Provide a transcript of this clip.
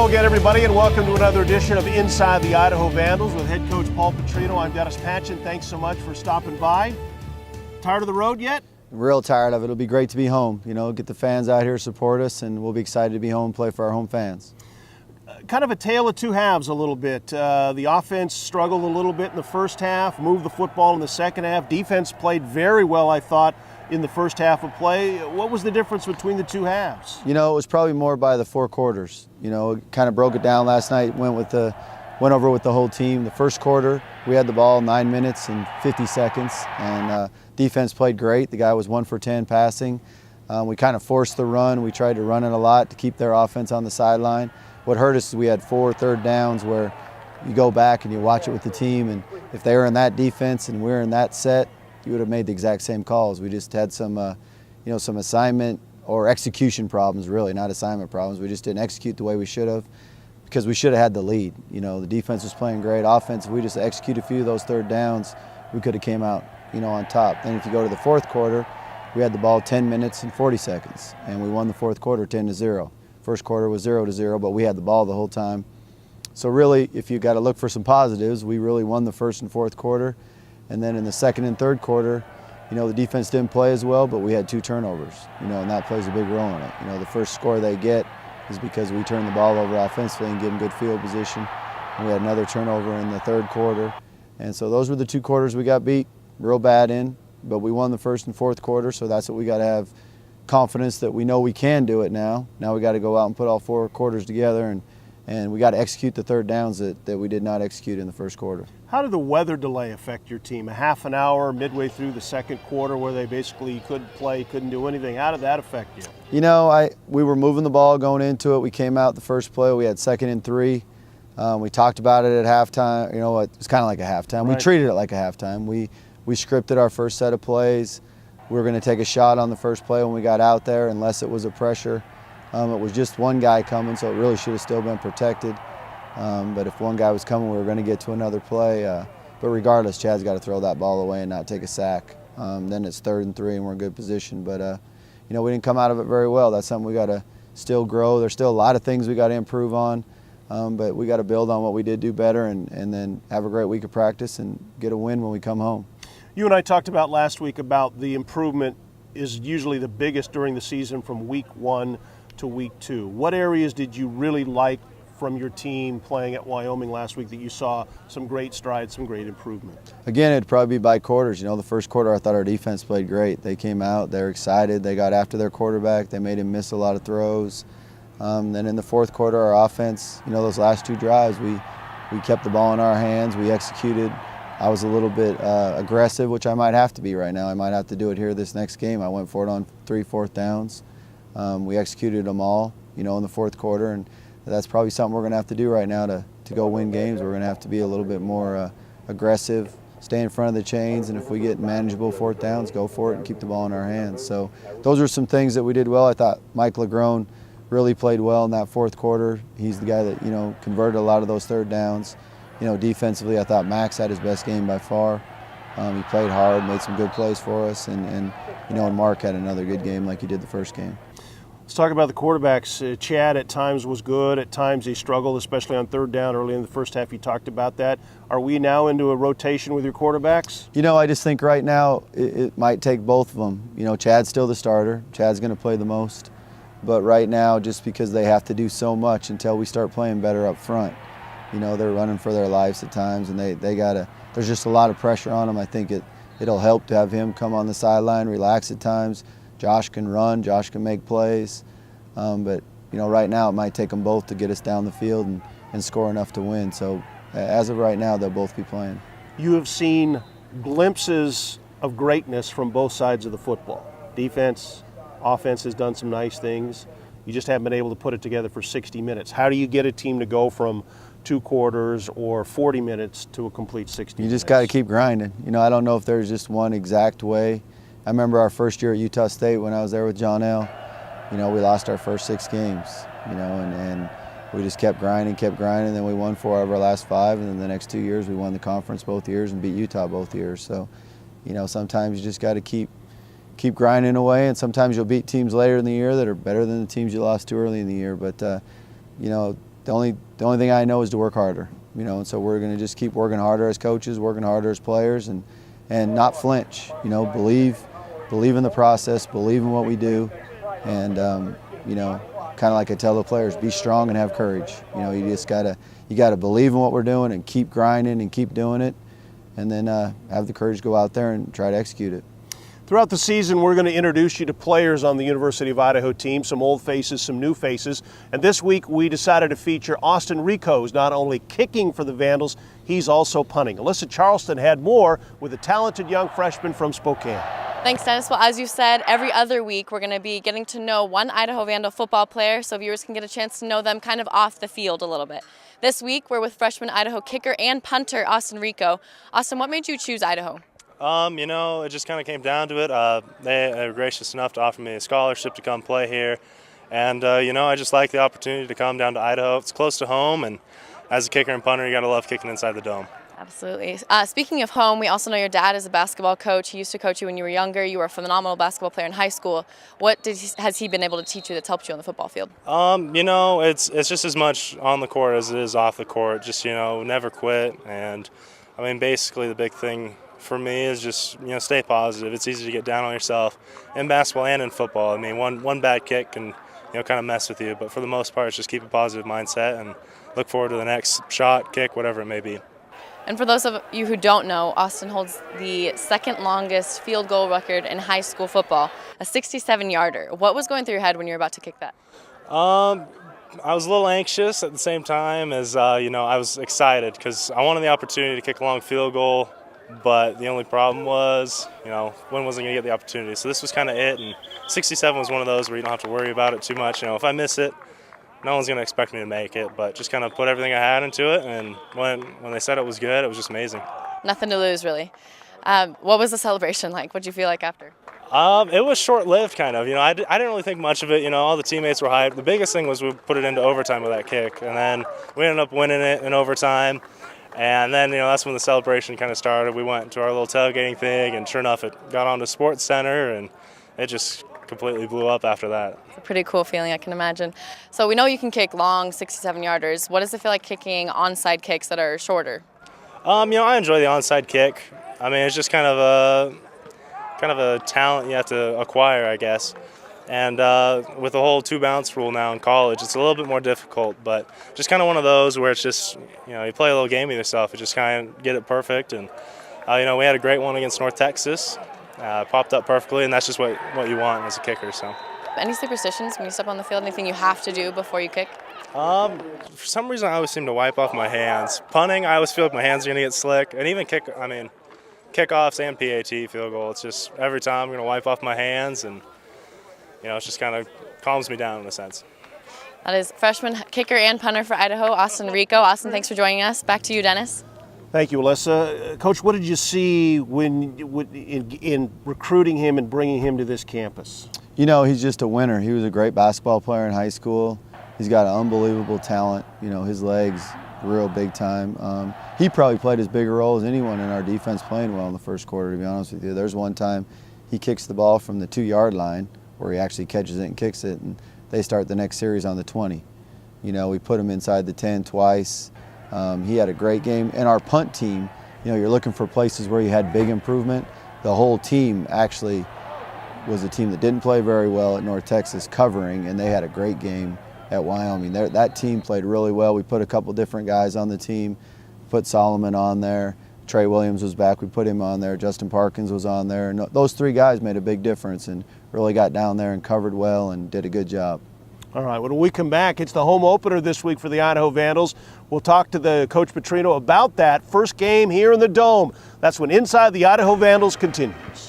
Hello again, everybody, and welcome to another edition of Inside the Idaho Vandals with head coach Paul Petrino. I'm Dennis Patchen. Thanks so much for stopping by. Tired of the road yet? Real tired of it. It'll be great to be home. You know, get the fans out here, support us, and we'll be excited to be home and play for our home fans. Kind of a tale of two halves a little bit. The offense struggled a little bit in the first half, moved the football in the second half. Defense played very well, I thought, in the first half of play. What was the difference between the two halves? You know, it was probably more by the four quarters. You know, kind of broke it down last night, went over with the whole team. The first quarter, we had the ball 9 minutes and 50 seconds, and defense played great. The guy was 1 for 10 passing. We kind of forced the run. We tried to run it a lot to keep their offense on the sideline. What hurt us is we had 4 third downs where you go back and you watch it with the team, and if they were in that defense and we're in that set, you would have made the exact same calls. We just had some assignment or execution problems, really, not assignment problems. We just didn't execute the way we should have because we should have had the lead. You know, the defense was playing great. Offense, if we just execute a few of those third downs, we could have came out, on top. Then if you go to the fourth quarter, we had the ball 10 minutes and 40 seconds, and we won the fourth quarter 10-0. First quarter was 0-0, but we had the ball the whole time. So really, if you got to look for some positives, we really won the first and fourth quarter. And then in the second and third quarter, the defense didn't play as well, but we had 2 turnovers, and that plays a big role in it. The first score they get is because we turned the ball over offensively and give them good field position. And we had another turnover in the third quarter. And so those were the 2 quarters we got beat real bad in, but we won the first and fourth quarter, so that's what we got to have confidence that we know we can do it now. Now we got to go out and put all 4 quarters together, and we got to execute the third downs that we did not execute in the first quarter. How did the weather delay affect your team? A half an hour midway through the second quarter where they basically couldn't play, couldn't do anything. How did that affect you? We were moving the ball going into it. We came out the first play. We had 2nd and 3. We talked about it at halftime. It was kind of like a halftime. Right. We treated it like a halftime. We scripted our first set of plays. We were going to take a shot on the first play when we got out there unless it was a pressure. It was just one guy coming, so it really should have still been protected. But if one guy was coming, we were going to get to another play. But regardless, Chad's got to throw that ball away and not take a sack. Then it's 3rd and 3, and we're in good position. But, we didn't come out of it very well. That's something we got to still grow. There's still a lot of things we got to improve on, but we got to build on what we did do better and then have a great week of practice and get a win when we come home. You and I talked about last week about the improvement is usually the biggest during the season from week 1 to week 2. What areas did you really like from your team playing at Wyoming last week that you saw some great strides, some great improvement? Again, it'd probably be by quarters. The first quarter I thought our defense played great. They came out, they were excited, they got after their quarterback, they made him miss a lot of throws. Then in the fourth quarter, our offense, those last 2 drives, we kept the ball in our hands, we executed. I was a little bit aggressive, which I might have to be right now. I might have to do it here this next game. I went for it on 3 fourth downs. We executed them all, in the fourth quarter, and that's probably something we're going to have to do right now to go win games. We're going to have to be a little bit more aggressive, stay in front of the chains, and if we get manageable fourth downs, go for it and keep the ball in our hands. So those are some things that we did well. I thought Mike LaGrone really played well in that fourth quarter. He's the guy that, converted a lot of those third downs. Defensively, I thought Max had his best game by far. He played hard, made some good plays for us, and Mark had another good game like he did the first game. Let's talk about the quarterbacks. Chad at times was good, at times he struggled, especially on third down early in the first half. You talked about that. Are we now into a rotation with your quarterbacks? I just think right now it might take both of them. Chad's still the starter. Chad's going to play the most. But right now, just because they have to do so much until we start playing better up front, they're running for their lives at times, and they gotta. There's just a lot of pressure on them. I think it'll help to have him come on the sideline, relax at times. Josh can run, Josh can make plays, but right now it might take them both to get us down the field and score enough to win. So as of right now, they'll both be playing. You have seen glimpses of greatness from both sides of the football. Defense, offense has done some nice things. You just haven't been able to put it together for 60 minutes. How do you get a team to go from 2 quarters or 40 minutes to a complete 60 minutes? You just got to keep grinding. I don't know if there's just one exact way. I remember our first year at Utah State when I was there with John L. We lost our first 6 games, and we just kept grinding, and then we won 4 of our last 5, and then the next 2 years we won the conference both years and beat Utah both years. So, sometimes you just got to keep grinding away, and sometimes you'll beat teams later in the year that are better than the teams you lost to early in the year. But, the only thing I know is to work harder. You know, and so we're going to just keep working harder as coaches, working harder as players, and not flinch. You know, believe in the process, believe in what we do, and you know, kind of like I tell the players, be strong and have courage. You know, you gotta believe in what we're doing and keep grinding and keep doing it, and then have the courage to go out there and try to execute it. Throughout the season, we're going to introduce you to players on the University of Idaho team, some old faces, some new faces. And this week, we decided to feature Austin Rico, who's not only kicking for the Vandals, he's also punting. Alyssa Charleston had more with a talented young freshman from Spokane. Thanks, Dennis. Well, as you said, every other week we're going to be getting to know one Idaho Vandal football player so viewers can get a chance to know them kind of off the field a little bit. This week, we're with freshman Idaho kicker and punter Austin Rico. Austin, what made you choose Idaho? You know, it just kind of came down to it. They were gracious enough to offer me a scholarship to come play here. And, you know, I just like the opportunity to come down to Idaho. It's close to home, and as a kicker and punter, you got to love kicking inside the dome. Absolutely. Speaking of home, we also know your dad is a basketball coach. He used to coach you when you were younger. You were a phenomenal basketball player in high school. What has he been able to teach you that's helped you on the football field? You know, it's just as much on the court as it is off the court. Just, you know, never quit. And, I mean, basically the big thing for me is just, you know, stay positive. It's easy to get down on yourself in basketball and in football. I mean, one bad kick can, you know, kind of mess with you. But for the most part, it's just keep a positive mindset and look forward to the next shot, kick, whatever it may be. And for those of you who don't know, Austin holds the second longest field goal record in high school football, a 67-yarder. What was going through your head when you were about to kick that? I was a little anxious at the same time as, you know, I was excited because I wanted the opportunity to kick a long field goal. But the only problem was, you know, when wasn't going to get the opportunity. So this was kind of it, and 67 was one of those where you don't have to worry about it too much. You know, if I miss it, no one's going to expect me to make it, but just kind of put everything I had into it, and when they said it was good, it was just amazing. Nothing to lose, really. What was the celebration like? What did you feel like after? It was short-lived, kind of. You know, I didn't really think much of it. You know, all the teammates were hyped. The biggest thing was we put it into overtime with that kick, and then we ended up winning it in overtime. And then, you know, that's when the celebration kind of started. We went to our little tailgating thing, and sure enough, it got onto Sports Center, and it just completely blew up after that. It's a pretty cool feeling, I can imagine. So we know you can kick long 67-yarders. What does it feel like kicking onside kicks that are shorter? You know, I enjoy the onside kick. I mean, it's just kind of a talent you have to acquire, I guess. And with the whole two-bounce rule now in college, it's a little bit more difficult, but just kind of one of those where it's just, you know, you play a little game with yourself, you just kind of get it perfect. And, you know, we had a great one against North Texas, popped up perfectly, and that's just what you want as a kicker. So. Any superstitions when you step on the field? Anything you have to do before you kick? For some reason, I always seem to wipe off my hands. Punting, I always feel like my hands are going to get slick, and even kickoffs and PAT field goal, it's just every time I'm going to wipe off my hands, and you know, it just kind of calms me down in a sense. That is freshman kicker and punter for Idaho, Austin Rico. Austin, thanks for joining us. Back to you, Dennis. Thank you, Alyssa. Coach, what did you see in recruiting him and bringing him to this campus? You know, he's just a winner. He was a great basketball player in high school. He's got an unbelievable talent. You know, his legs, real big time. He probably played as big a role as anyone in our defense playing well in the first quarter, to be honest with you. There's one time he kicks the ball from the 2-yard line, where he actually catches it and kicks it, and they start the next series on the 20. You know, we put him inside the 10 twice. He had a great game. And our punt team, you know, you're looking for places where you had big improvement. The whole team actually was a team that didn't play very well at North Texas covering, and they had a great game at Wyoming. That team played really well. We put a couple different guys on the team, put Solomon on there. Trey Williams was back, we put him on there. Justin Parkins was on there. And those three guys made a big difference and really got down there and covered well and did a good job. All right, when we come back, it's the home opener this week for the Idaho Vandals. We'll talk to the Coach Petrino about that first game here in the Dome. That's when Inside the Idaho Vandals continues.